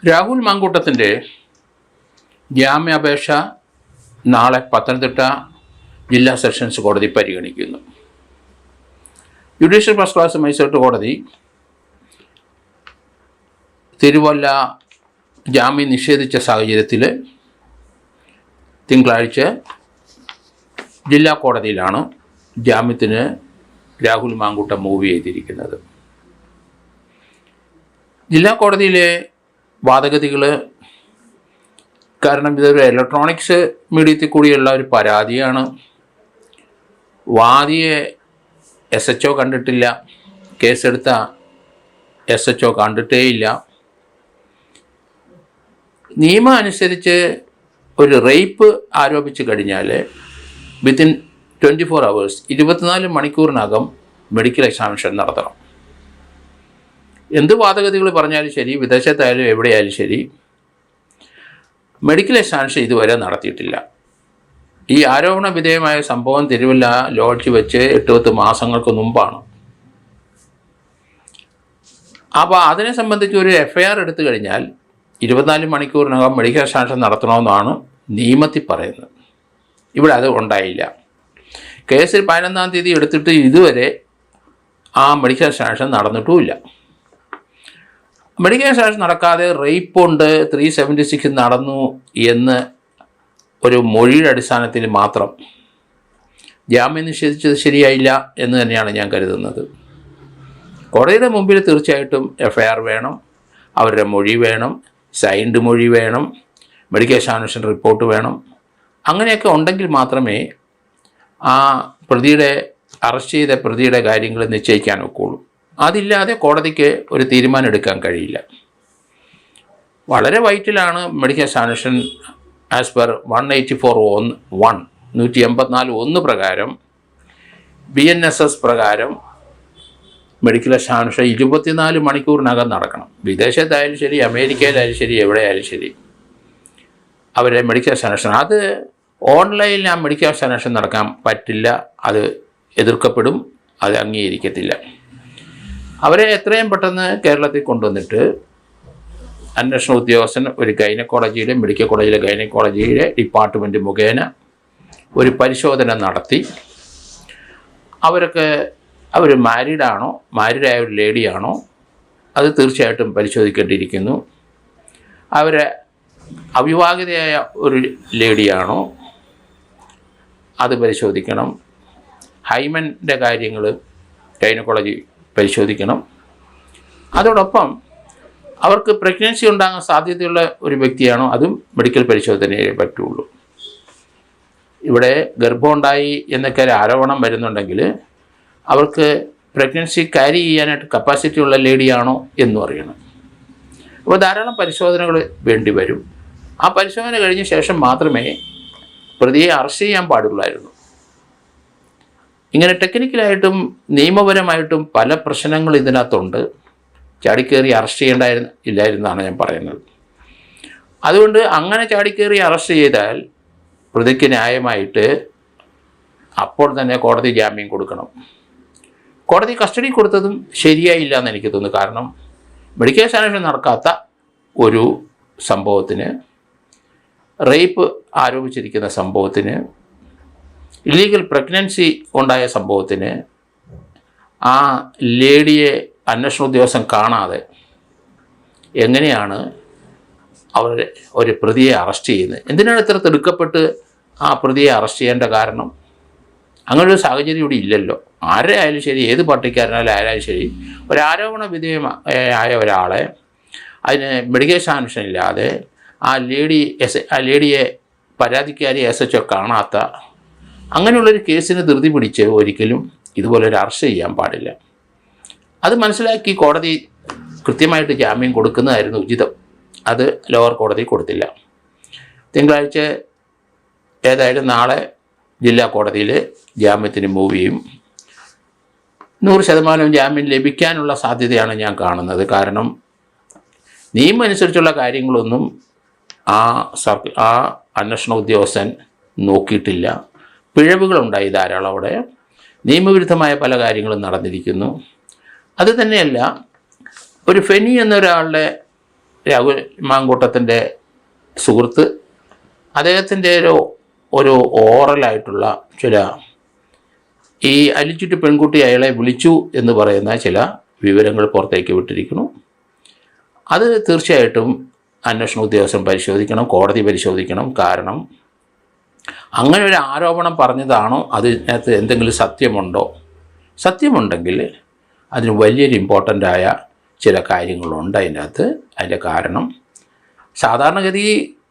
രാഹുൽ മാങ്കൂട്ടത്തിൻ്റെ ജാമ്യാപേക്ഷ നാളെ പത്തനംതിട്ട ജില്ലാ സെഷൻസ് കോടതി പരിഗണിക്കുന്നു. ജുഡീഷ്യൽ ഫസ്റ്റ് ക്ലാസ് മജിസ്ട്രേറ്റ് കോടതി തിരുവല്ല ജാമ്യം നിഷേധിച്ച സാഹചര്യത്തിൽ തിങ്കളാഴ്ച ജില്ലാ കോടതിയിലാണ് ജാമ്യത്തിന് രാഹുൽ മാങ്കൂട്ടം മൂവ് ചെയ്തിരിക്കുന്നത്. ജില്ലാ കോടതിയിലെ വാദഗതികൾ, കാരണം ഇതൊരു ഇലക്ട്രോണിക്സ് മീഡിയത്തിൽ കൂടിയുള്ള ഒരു പരാതിയാണ്. വാദിയെ SHO കണ്ടിട്ടില്ല, കേസെടുത്ത SHO കണ്ടിട്ടേയില്ല. നിയമം അനുസരിച്ച് ഒരു റേപ്പ് ആരോപിച്ച് കഴിഞ്ഞാൽ വിത്തിൻ 24 hours 24 മണിക്കൂറിനകം മെഡിക്കൽ എക്സാമിനേഷൻ നടത്തണം. എന്ത് വാദഗതികൾ പറഞ്ഞാലും ശരി, വിദേശത്തായാലും എവിടെയായാലും ശരി, മെഡിക്കൽ എക്സാമിനേഷൻ ഇതുവരെ നടത്തിയിട്ടില്ല. ഈ ആരോപണ വിധേയമായ സംഭവം തിരുവല്ല ലോഡ്ജ് വെച്ച് 8-10 മാസങ്ങൾക്ക് മുമ്പാണ്. അപ്പോൾ അതിനെ സംബന്ധിച്ച് ഒരു FIR എടുത്തു കഴിഞ്ഞാൽ 24 മണിക്കൂറിനകം മെഡിക്കൽ എക്സാമിനേഷൻ നടത്തണമെന്നാണ് നിയമത്തിൽ പറയുന്നത്. ഇവിടെ അത് ഉണ്ടായില്ല. കേസ് 11-ാം തീയതി എടുത്തിട്ട് ഇതുവരെ ആ മെഡിക്കൽ എക്സാമിനേഷൻ നടന്നിട്ടുമില്ല. മെഡിക്കൽ എക്സാമിനേഷൻ നടക്കാതെ റേപ്പ് കൊണ്ട് 376 നടന്നു എന്ന് ഒരു മൊഴിയുടെ അടിസ്ഥാനത്തിൽ മാത്രം ജാമ്യം നിഷേധിച്ചത് ശരിയായില്ല എന്ന് തന്നെയാണ് ഞാൻ കരുതുന്നത്. കോടതിയുടെ മുമ്പിൽ തീർച്ചയായിട്ടും FIR വേണം, അവരുടെ മൊഴി വേണം, സൈൻഡ് മൊഴി വേണം, മെഡിക്കൽ എക്സാമിനേഷൻ റിപ്പോർട്ട് വേണം. അങ്ങനെയൊക്കെ ഉണ്ടെങ്കിൽ മാത്രമേ ആ അറസ്റ്റ് ചെയ്ത പ്രതിയുടെ കാര്യങ്ങൾ നിശ്ചയിക്കാൻ ഒക്കുള്ളൂ. അതില്ലാതെ കോടതിക്ക് ഒരു തീരുമാനം എടുക്കാൻ കഴിയില്ല. വളരെ വൈറ്റലാണ് മെഡിക്കൽ എക്സാമിനേഷൻ. ആസ് പെർ 184(1) പ്രകാരം BNSS പ്രകാരം മെഡിക്കൽ എക്സാമിനേഷൻ 24 മണിക്കൂറിനകം നടക്കണം. വിദേശത്തായാലും ശരി, അമേരിക്കയിലായാലും ശരി, എവിടെയായാലും ശരി, അവരെ മെഡിക്കൽ എക്സാമിനേഷൻ, അത് ഓൺലൈനിൽ ആ മെഡിക്കൽ എക്സാമിനേഷൻ നടക്കാൻ പറ്റില്ല. അത് എതിർക്കപ്പെടും, അത് അംഗീകരിക്കത്തില്ല. അവരെ എത്രയും പെട്ടെന്ന് കേരളത്തിൽ കൊണ്ടുവന്നിട്ട് അന്വേഷണ ഉദ്യോഗസ്ഥൻ ഒരു ഗൈനക്കോളജിയിലെ, മെഡിക്കൽ കോളേജിലെ ഗൈനക്കോളജിയിലെ ഡിപ്പാർട്ട്മെൻറ്റ് മുഖേന ഒരു പരിശോധന നടത്തി അവർ മാരീഡാണോ, മാരീഡായ ഒരു ലേഡിയാണോ, അത് തീർച്ചയായിട്ടും പരിശോധിക്കേണ്ടിയിരിക്കുന്നു. അവരെ അവിവാഹിതയായ ഒരു ലേഡിയാണോ, അത് പരിശോധിക്കണം. ഹൈമൻ്റെ കാര്യങ്ങൾ ഗൈനക്കോളജി പരിശോധിക്കണം. അതോടൊപ്പം അവർക്ക് പ്രഗ്നൻസി ഉണ്ടാകാൻ സാധ്യതയുള്ള ഒരു വ്യക്തിയാണോ, അതും മെഡിക്കൽ പരിശോധനയെ പറ്റുള്ളൂ. ഇവിടെ ഗർഭമുണ്ടായി എന്നൊക്കെ ഒരു ആരോപണം വരുന്നുണ്ടെങ്കിൽ അവർക്ക് പ്രഗ്നൻസി ക്യാരി ചെയ്യാനായിട്ട് കപ്പാസിറ്റി ഉള്ള ലേഡിയാണോ എന്നും അറിയണം. അപ്പോൾ ധാരാളം പരിശോധനകൾ വേണ്ടി വരും. ആ പരിശോധന കഴിഞ്ഞ ശേഷം മാത്രമേ പ്രതിയെ അറസ്റ്റ് ചെയ്യാൻ പാടുള്ളായിരുന്നു. ഇങ്ങനെ ടെക്നിക്കലായിട്ടും നിയമപരമായിട്ടും പല പ്രശ്നങ്ങൾ ഇതിനകത്തുണ്ട്. ചാടിക്കേറി അറസ്റ്റ് ഇല്ലായിരുന്നാണ് ഞാൻ പറയുന്നത്. അതുകൊണ്ട് അങ്ങനെ ചാടിക്കേറി അറസ്റ്റ് ചെയ്താൽ പ്രതിക്ക് ന്യായമായിട്ട് അപ്പോൾ തന്നെ കോടതി ജാമ്യം കൊടുക്കണം. കോടതി കസ്റ്റഡി കൊടുത്തതും ശരിയായില്ല എന്ന് എനിക്ക് തോന്നുന്നു. കാരണം മെഡിക്കൽ എക്സാമിനേഷൻ നടക്കാത്ത ഒരു സംഭവത്തിന്, റേപ്പ് ആരോപിച്ചിരിക്കുന്ന സംഭവത്തിന്, ഇല്ലീഗൽ പ്രഗ്നൻസി ഉണ്ടായ സംഭവത്തിന് ആ ലേഡിയെ അന്വേഷണ ഉദ്യോഗസ്ഥൻ കാണാതെ എങ്ങനെയാണ് അവർ ഒരു പ്രതിയെ അറസ്റ്റ് ചെയ്യുന്നത്? എന്തിനാണ് ഇത്ര തിടുക്കപ്പെട്ട് ആ പ്രതിയെ അറസ്റ്റ് ചെയ്യേണ്ട കാരണം? അങ്ങനൊരു സാഹചര്യം ഇവിടെ ഇല്ലല്ലോ. ആരെ ആയാലും ശരി, ഏത് പാർട്ടിക്കാരനായാലും ആരായാലും ശരി, ഒരാരോപണ വിധേയമായ ഒരാളെ അതിന് മെഡിക്കൽ എക്സാമിനേഷൻ ഇല്ലാതെ ആ ലേഡിയെ പരാതിക്കാരി SHO കാണാത്ത അങ്ങനെയുള്ളൊരു കേസിന് ധൃതി പിടിച്ച് ഒരിക്കലും ഇതുപോലൊരു അറസ്റ്റ് ചെയ്യാൻ പാടില്ല. അത് മനസ്സിലാക്കി കോടതി കൃത്യമായിട്ട് ജാമ്യം കൊടുക്കുന്നതായിരുന്നു ഉചിതം. അത് ലോവർ കോടതി കൊടുത്തില്ല. തിങ്കളാഴ്ച ഏതായാലും നാളെ ജില്ലാ കോടതിയിൽ ജാമ്യത്തിന് മൂവ് ചെയ്യും. 100% ജാമ്യം ലഭിക്കാനുള്ള സാധ്യതയാണ് ഞാൻ കാണുന്നത്. കാരണം നിയമം അനുസരിച്ചുള്ള കാര്യങ്ങളൊന്നും ആ അന്വേഷണ ഉദ്യോഗസ്ഥൻ നോക്കിയിട്ടില്ല. പിഴവുകളുണ്ടായി ധാരാളം. അവിടെ നിയമവിരുദ്ധമായ പല കാര്യങ്ങളും നടന്നിരിക്കുന്നു. അത് തന്നെയല്ല, ഒരു ഫെനി എന്നൊരാളുടെ രാഹുൽ മാങ്കൂട്ടത്തിൻ്റെ സുഹൃത്ത് അദ്ദേഹത്തിൻ്റെ ഒരു ഓറലായിട്ടുള്ള ചില ഈ അലിച്ചുറ്റ് പെൺകുട്ടി അയാളെ വിളിച്ചു എന്ന് പറയുന്ന ചില വിവരങ്ങൾ പുറത്തേക്ക് വിട്ടിരിക്കുന്നു. അത് തീർച്ചയായിട്ടും അന്വേഷണ ഉദ്യോഗസ്ഥൻ പരിശോധിക്കണം, കോടതി പരിശോധിക്കണം. കാരണം അങ്ങനെ ഒരു ആരോപണം പറഞ്ഞതാണോ, അതിനകത്ത് എന്തെങ്കിലും സത്യമുണ്ടോ? സത്യമുണ്ടെങ്കിൽ അതിന് വലിയൊരു ഇമ്പോർട്ടൻ്റായ ചില കാര്യങ്ങളുണ്ട് അതിൻ്റെ അകത്ത്. അതിൻ്റെ കാരണം സാധാരണഗതി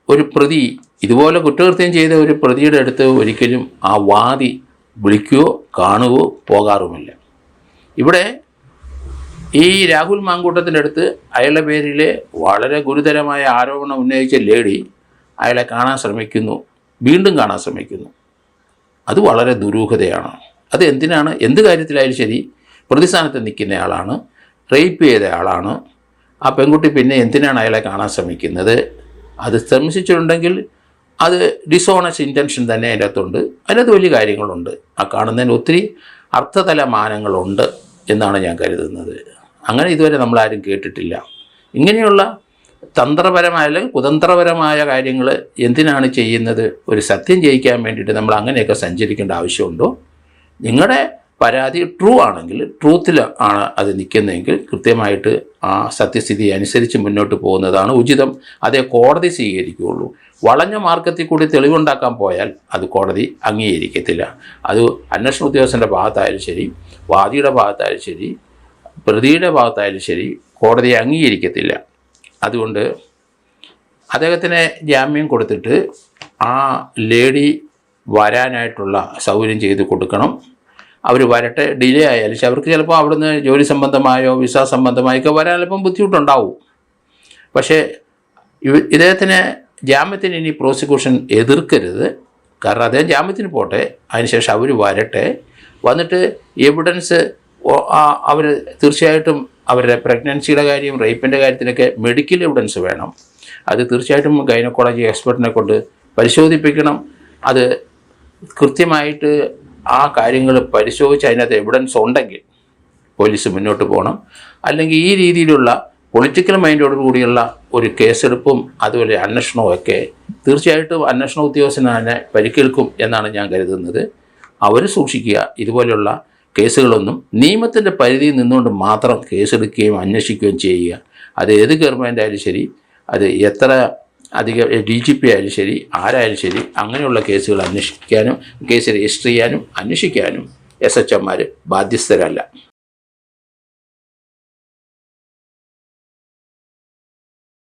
ഒരു പ്രതി ഇതുപോലെ കുറ്റകൃത്യം ചെയ്ത ഒരു പ്രതിയുടെ അടുത്ത് ഒരിക്കലും ആ വാദി വിളിക്കുകയോ കാണുകയോ പോകാറുമില്ല. ഇവിടെ ഈ രാഹുൽ മാങ്കൂട്ടത്തിൻ്റെ അടുത്ത് അയാളുടെ പേരിൽ വളരെ ഗുരുതരമായ ആരോപണം ഉന്നയിച്ച ലേഡി അയാളെ കാണാൻ ശ്രമിക്കുന്നു, വീണ്ടും കാണാൻ ശ്രമിക്കുന്നു. അത് വളരെ ദുരൂഹതയാണ്. അത് എന്തിനാണ്? എന്ത് കാര്യത്തിലായാലും ശരി, പ്രതിസ്ഥാനത്ത് നിൽക്കുന്ന ആളാണ്, റേപ്പ് ചെയ്ത ആളാണ്. ആ പെൺകുട്ടി പിന്നെ എന്തിനാണ് അയാളെ കാണാൻ ശ്രമിക്കുന്നത്? അത് ശ്രമിച്ചിട്ടുണ്ടെങ്കിൽ അത് ഡിസോണസ്റ്റ് ഇൻറ്റൻഷൻ തന്നെ അതിൻ്റെ അകത്തുണ്ട്. അതിനകത്ത് വലിയ കാര്യങ്ങളുണ്ട്. ആ കാണുന്നതിന് ഒത്തിരി അർത്ഥതലമാനങ്ങളുണ്ട് എന്നാണ് ഞാൻ കരുതുന്നത്. അങ്ങനെ ഇതുവരെ നമ്മളാരും കേട്ടിട്ടില്ല. ഇങ്ങനെയുള്ള തന്ത്രപരമായ അല്ലെങ്കിൽ കുതന്ത്രപരമായ കാര്യങ്ങൾ എന്തിനാണ് ചെയ്യുന്നത്? ഒരു സത്യം ജയിക്കാൻ വേണ്ടിയിട്ട് നമ്മൾ അങ്ങനെയൊക്കെ സഞ്ചരിക്കേണ്ട ആവശ്യമുണ്ടോ? നിങ്ങളുടെ പരാതി ട്രൂ ആണെങ്കിൽ, ട്രൂത്തിൽ ആണ് അത് നിൽക്കുന്നതെങ്കിൽ കൃത്യമായിട്ട് ആ സത്യസ്ഥിതി അനുസരിച്ച് മുന്നോട്ട് പോകുന്നതാണ് ഉചിതം. അതേ കോടതി സ്വീകരിക്കുകയുള്ളൂ. വളഞ്ഞ മാർഗത്തിൽ കൂടി തെളിവുണ്ടാക്കാൻ പോയാൽ അത് കോടതി അംഗീകരിക്കത്തില്ല. അത് അന്വേഷണ ഉദ്യോഗസ്ഥൻ്റെ ഭാഗത്തായാലും ശരി, വാദിയുടെ ഭാഗത്തായാലും ശരി, പ്രതിയുടെ ഭാഗത്തായാലും ശരി, കോടതി അംഗീകരിക്കത്തില്ല. അതുകൊണ്ട് അദ്ദേഹത്തിന് ജാമ്യം കൊടുത്തിട്ട് ആ ലേഡി വരാനായിട്ടുള്ള സൗകര്യം ചെയ്ത് കൊടുക്കണം. അവർ വരട്ടെ. ഡിലേ ആയാലും അവർക്ക് ചിലപ്പോൾ അവിടുന്ന് ജോലി സംബന്ധമായോ വിസ സംബന്ധമായൊക്കെ വരാൻ ചിലപ്പം ബുദ്ധിമുട്ടുണ്ടാവും. പക്ഷേ ഇദ്ദേഹത്തിന് ജാമ്യത്തിന് ഇനി പ്രോസിക്യൂഷൻ എതിർക്കരുത്. കാരണം അദ്ദേഹം ജാമ്യത്തിന് പോട്ടെ, അതിനുശേഷം അവർ വരട്ടെ. വന്നിട്ട് എവിഡൻസ് അവർ തീർച്ചയായിട്ടും അവരുടെ പ്രഗ്നൻസിയുടെ കാര്യം, റേപ്പിൻ്റെ കാര്യത്തിലൊക്കെ മെഡിക്കൽ എവിഡൻസ് വേണം. അത് തീർച്ചയായിട്ടും ഗൈനക്കോളജി എക്സ്പെർട്ടിനെ കൊണ്ട് പരിശോധിപ്പിക്കണം. അത് കൃത്യമായിട്ട് ആ കാര്യങ്ങൾ പരിശോധിച്ച് അതിനകത്ത് എവിഡൻസ് ഉണ്ടെങ്കിൽ പോലീസ് മുന്നോട്ട് പോകണം. അല്ലെങ്കിൽ ഈ രീതിയിലുള്ള പൊളിറ്റിക്കൽ മൈൻഡോട് കൂടിയുള്ള ഒരു കേസെടുപ്പും അതുപോലെ അന്വേഷണവും ഒക്കെ തീർച്ചയായിട്ടും അന്വേഷണ ഉദ്യോഗസ്ഥന് തന്നെ പരിക്കേൽക്കും എന്നാണ് ഞാൻ കരുതുന്നത്. അവർ സൂക്ഷിക്കുക. ഇതുപോലെയുള്ള കേസുകളൊന്നും നിയമത്തിൻ്റെ പരിധിയിൽ നിന്നുകൊണ്ട് മാത്രം കേസെടുക്കുകയും അന്വേഷിക്കുകയും ചെയ്യുക. അത് ഏത് ഗവൺമെൻറ് ആയാലും ശരി, അത് എത്ര അധികം DGP ആയാലും ശരി, ആരായാലും ശരി, അങ്ങനെയുള്ള കേസുകൾ അന്വേഷിക്കാനും കേസ് രജിസ്റ്റർ ചെയ്യാനും അന്വേഷിക്കാനും SHM ബാധ്യസ്ഥരല്ല.